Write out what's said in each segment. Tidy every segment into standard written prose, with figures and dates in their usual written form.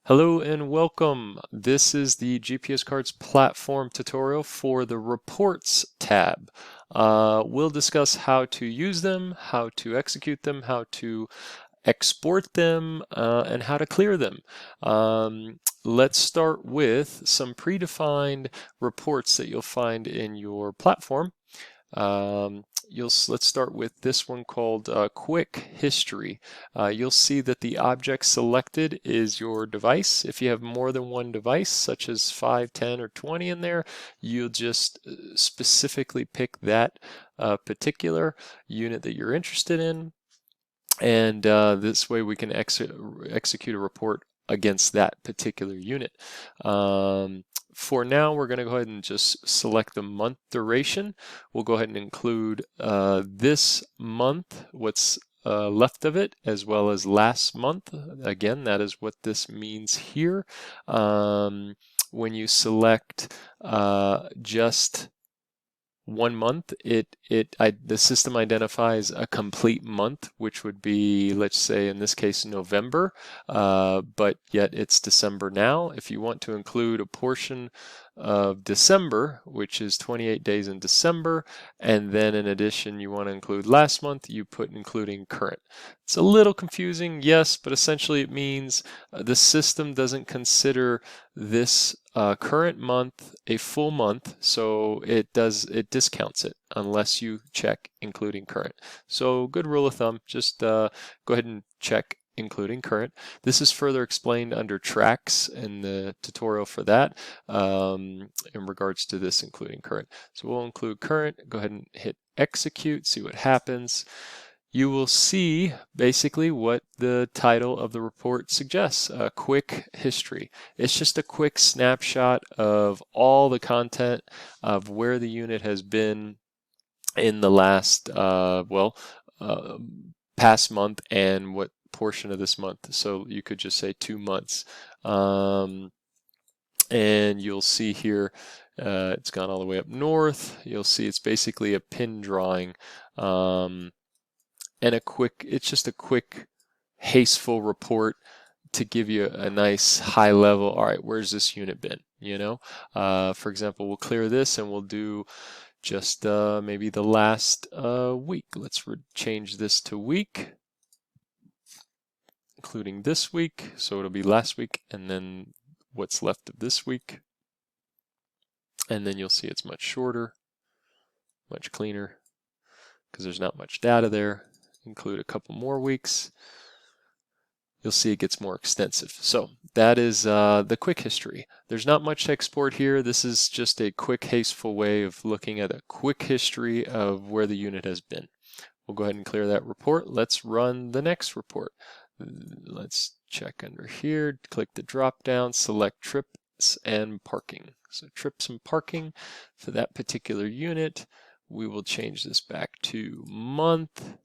Hello and welcome. This is the GPS Cards platform tutorial for the Reports tab. We'll discuss how to use them, how to execute them, how to export them, and how to clear them. Let's start with some predefined reports that you'll find in your platform. Let's start with this one called Quick History. You'll see that the object selected is your device. If you have more than one device, such as 5, 10, or 20 in there, you'll just specifically pick that particular unit that you're interested in. And this way we can execute a report against that particular unit. For now, we're going to go ahead and just select the month duration. We'll go ahead and include this month, what's left of it, as well as last month. Again, that is what this means here. When you select just 1 month, the system identifies a complete month, which would be, let's say in this case, November, but yet it's December now. If you want to include a portion of December, which is 28 days in December, and then in addition you want to include last month, you put including current. It's a little confusing, yes, but essentially it means the system doesn't consider this current month a full month, so it discounts it unless you check including current. So good rule of thumb, just go ahead and check including current. This is further explained under tracks in the tutorial for that in regards to this including current. So we'll include current, go ahead and hit execute, see what happens. You will see basically what the title of the report suggests, a quick history. It's just a quick snapshot of all the content of where the unit has been in the last, past month and what portion of this month. So you could just say 2 months. And you'll see here, it's gone all the way up north. You'll see it's basically a pin drawing. And it's just a quick, hasteful report to give you a nice high level, all right, where's this unit been, For example, we'll clear this and we'll do just maybe the last week. Let's change this to week, including this week, so it'll be last week and then what's left of this week. And then you'll see it's much shorter, much cleaner, because there's not much data there. Include a couple more weeks, you'll see it gets more extensive. So that is the quick history. There's not much to export here. This is just a quick, hasteful way of looking at a quick history of where the unit has been. We'll go ahead and clear that report. Let's run the next report. Let's check under here, click the drop down, select trips and parking. So trips and parking for that particular unit. We will change this back to month.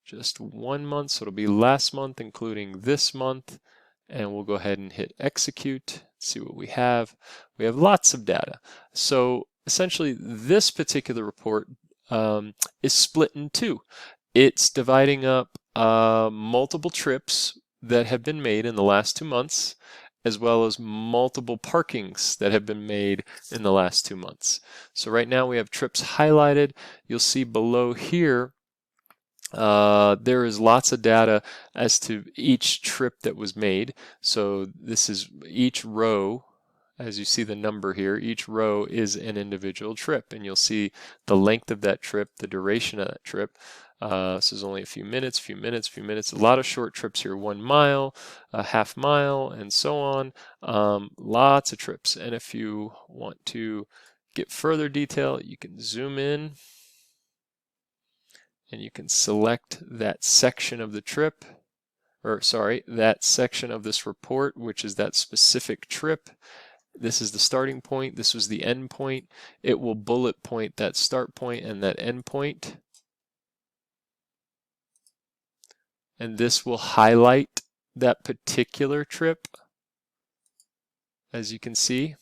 Just 1 month, so it'll be last month including this month, and we'll go ahead and hit execute, see what we have. We have lots of data. So essentially this particular report is split in two. It's dividing up multiple trips that have been made in the last 2 months, as well as multiple parkings that have been made in the last 2 months. So right now we have trips highlighted. You'll see below here there is lots of data as to each trip that was made. So this is each row, as you see the number here, each row is an individual trip, and you'll see the length of that trip, the duration of that trip. This is only a few minutes, a lot of short trips here, 1 mile, a half mile, and so on. Lots of trips. And if you want to get further detail, you can zoom in and you can select that section of the trip, or sorry, that section of this report, which is that specific trip. This is the starting point, this was the end point. It will bullet point that start point and that end point. And this will highlight that particular trip, as you can see.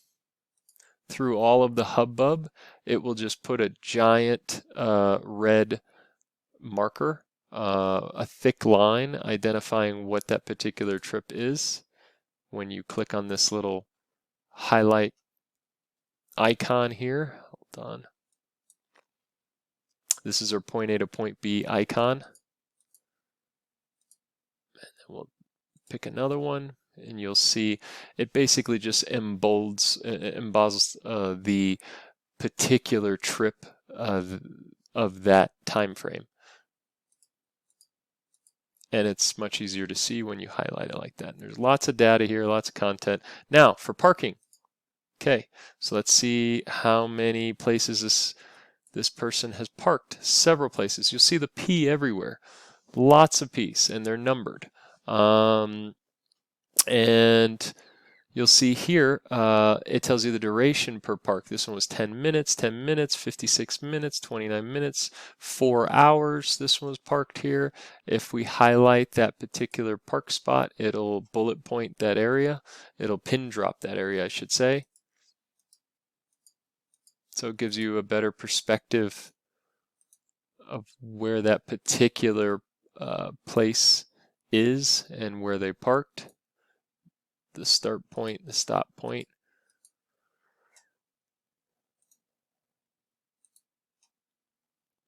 Through all of the hubbub, it will just put a giant red marker, a thick line identifying what that particular trip is. when you click on this little highlight icon here. Hold on. This is our point A to point B icon. And we'll pick another one, and you'll see it basically just embosses the particular trip of that time frame. And it's much easier to see when you highlight it like that. And there's lots of data here, lots of content. Now for parking. Okay, so let's see how many places this person has parked. Several places. You'll see the P everywhere. Lots of P's, and they're numbered. And you'll see here, it tells you the duration per park. This one was 10 minutes, 10 minutes, 56 minutes, 29 minutes, 4 hours. This one was parked here. If we highlight that particular park spot, it'll bullet point that area. It'll pin drop that area, I should say. So it gives you a better perspective of where that particular place is and where they parked. The start point, the stop point.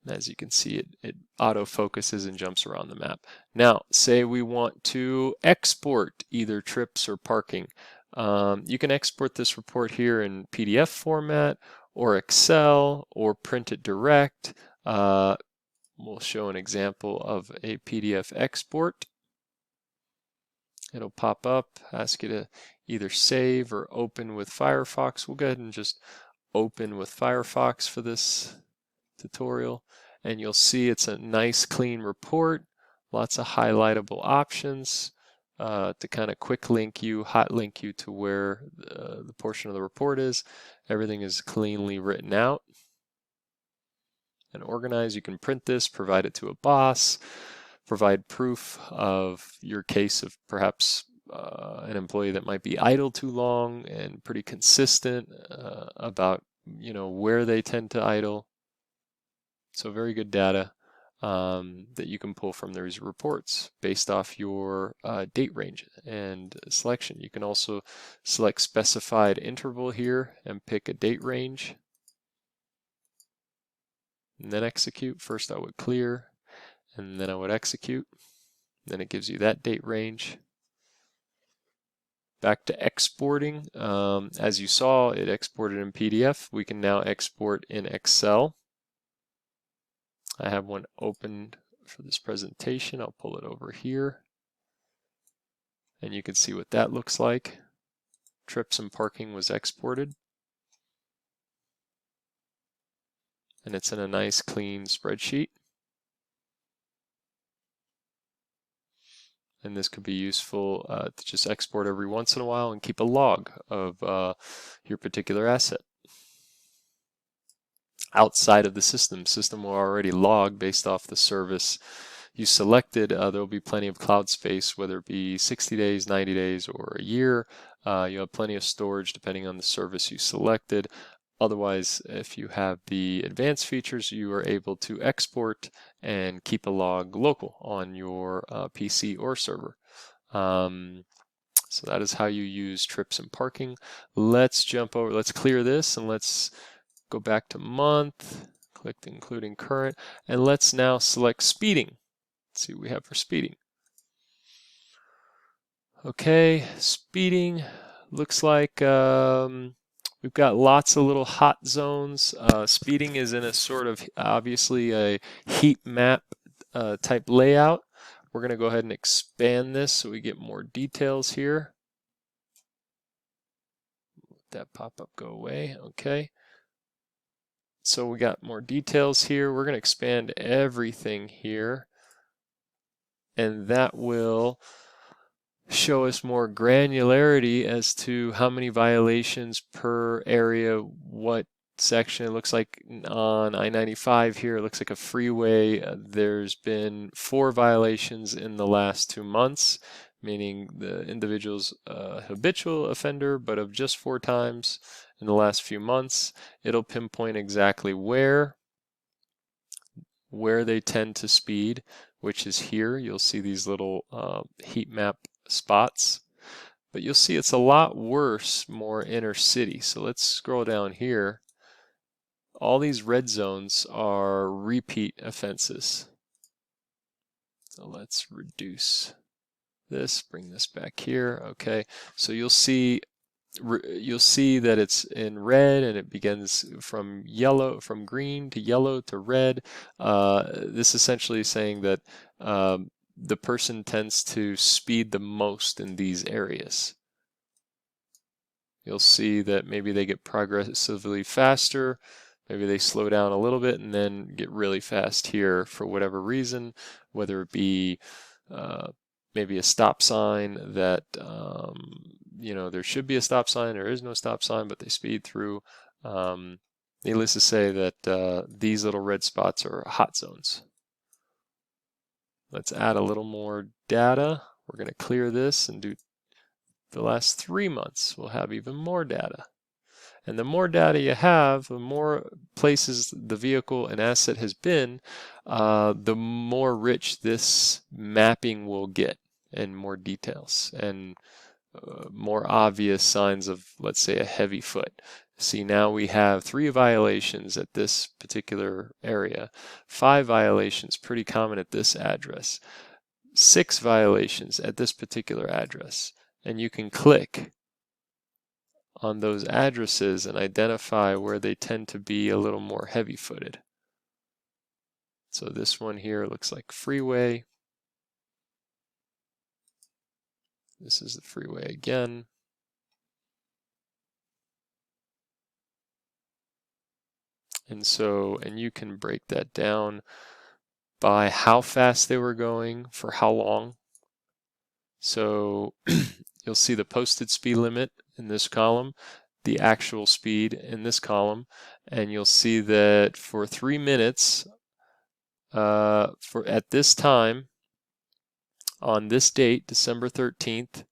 As you can see, it auto focuses and jumps around the map. Now, say we want to export either trips or parking. You can export this report here in PDF format or Excel or print it direct. We'll show an example of a PDF export. It'll pop up, ask you to either save or open with Firefox. We'll go ahead and just open with Firefox for this tutorial, and you'll see it's a nice clean report, lots of highlightable options to kind of quick link you, hot link you to where the portion of the report is. Everything is cleanly written out and organized. You can print this, provide it to a boss, provide proof of your case of perhaps an employee that might be idle too long and pretty consistent about where they tend to idle. So very good data that you can pull from these reports based off your date range and selection. You can also select specified interval here and pick a date range and then execute. First I would clear and then I would execute. Then it gives you that date range. Back to exporting. As you saw, it exported in PDF. We can now export in Excel. I have one opened for this presentation. I'll pull it over here. And you can see what that looks like. Trips and parking was exported. And it's in a nice clean spreadsheet. And this could be useful to just export every once in a while and keep a log of your particular asset. Outside of the system will already log based off the service you selected. There'll be plenty of cloud space, whether it be 60 days, 90 days, or a year. You have plenty of storage depending on the service you selected. Otherwise, if you have the advanced features, you are able to export and keep a log local on your PC or server. So that is how you use trips and parking. Let's jump over, let's clear this and let's go back to month, click including current, and let's now select speeding. Let's see what we have for speeding. Okay, speeding looks like we've got lots of little hot zones. Speeding is in a sort of obviously a heat map type layout. We're going to go ahead and expand this so we get more details here. Let that pop-up go away. Okay. So we got more details here. We're going to expand everything here. And that will show us more granularity as to how many violations per area, what section. It looks like on I-95 here, it looks like a freeway. There's been 4 violations in the last 2 months, meaning the individual's a habitual offender, but of just 4 times in the last few months. It'll pinpoint exactly where they tend to speed, which is here. You'll see these little heat map spots. but you'll see it's a lot worse more inner city. So let's scroll down here. All these red zones are repeat offenses. So let's reduce this, bring this back here. Okay, so you'll see that it's in red, and it begins from green to yellow to red. This essentially is saying that the person tends to speed the most in these areas. You'll see that maybe they get progressively faster, maybe they slow down a little bit and then get really fast here for whatever reason, whether it be maybe a stop sign that, you know, there should be a stop sign, there is no stop sign, but they speed through. Needless to say that these little red spots are hot zones. Let's add a little more data. We're going to clear this and do the last 3 months. We'll have even more data. And the more data you have, the more places the vehicle and asset has been, the more rich this mapping will get, and more details and more obvious signs of, let's say, a heavy foot. See, now we have 3 violations at this particular area, 5 violations, pretty common at this address, 6 violations at this particular address. And you can click on those addresses and identify where they tend to be a little more heavy-footed. So this one here looks like freeway. This is the freeway again. And you can break that down by how fast they were going for how long. So you'll see the posted speed limit in this column, the actual speed in this column, and you'll see that for 3 minutes, at this time, on this date, December 13th,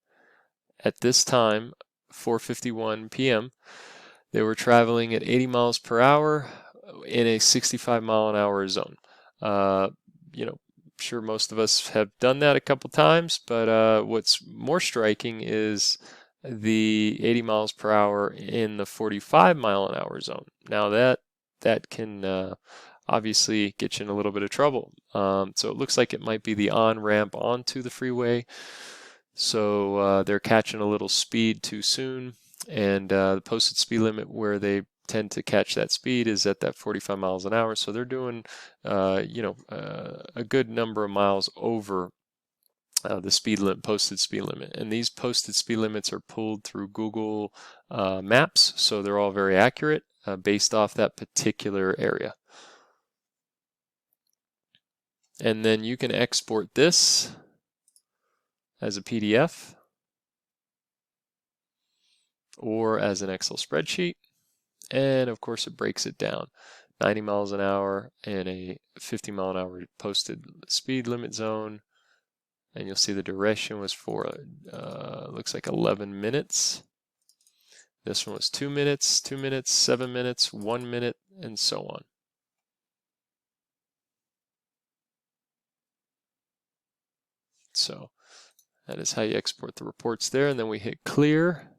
at this time, 4:51 p.m., they were traveling at 80 miles per hour in a 65 mile an hour zone. You know, I'm sure most of us have done that a couple times, but what's more striking is the 80 miles per hour in the 45 mile an hour zone. Now that can obviously get you in a little bit of trouble. So it looks like it might be the on-ramp onto the freeway. So they're catching a little speed too soon, and the posted speed limit where they tend to catch that speed is at that 45 miles an hour. So they're doing, you know, a good number of miles over the speed limit, posted speed limit. And these posted speed limits are pulled through Google Maps, so they're all very accurate based off that particular area. And then you can export this as a PDF or as an Excel spreadsheet. And of course, it breaks it down. 90 miles an hour in a 50 mile an hour posted speed limit zone. And you'll see the duration was for, looks like 11 minutes. This one was 2 minutes, 2 minutes, 7 minutes, 1 minute, and so on. So that is how you export the reports there. And then we hit clear.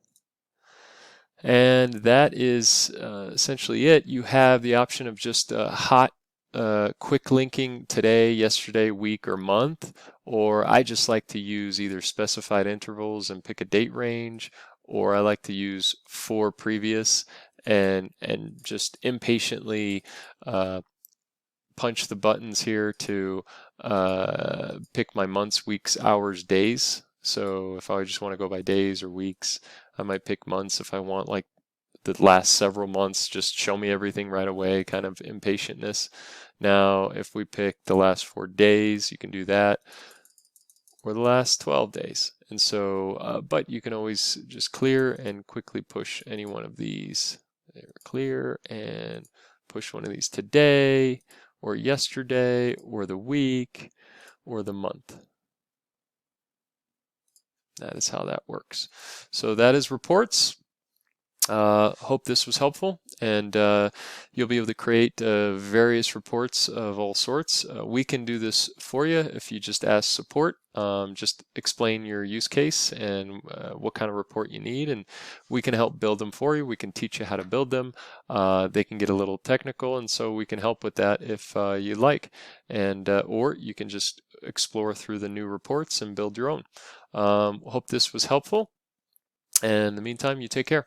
And that is essentially it. You have the option of just hot, quick linking today, yesterday, week, or month. Or I just like to use either specified intervals and pick a date range, or I like to use 4 previous and just impatiently punch the buttons here to pick my months, weeks, hours, days. So if I just want to go by days or weeks, I might pick months. If I want like the last several months, just show me everything right away, kind of impatientness. Now, if we pick the last 4 days, you can do that, or the last 12 days. And so, but you can always just clear and quickly push any one of these. There, clear and push one of these today, or yesterday, or the week, or the month. That is how that works. So that is reports. Hope this was helpful, and you'll be able to create various reports of all sorts. We can do this for you if you just ask support. Just explain your use case and what kind of report you need, and we can help build them for you. We can teach you how to build them. They can get a little technical, and so we can help with that if you like. And or you can just explore through the new reports and build your own. Hope this was helpful. And in the meantime, you take care.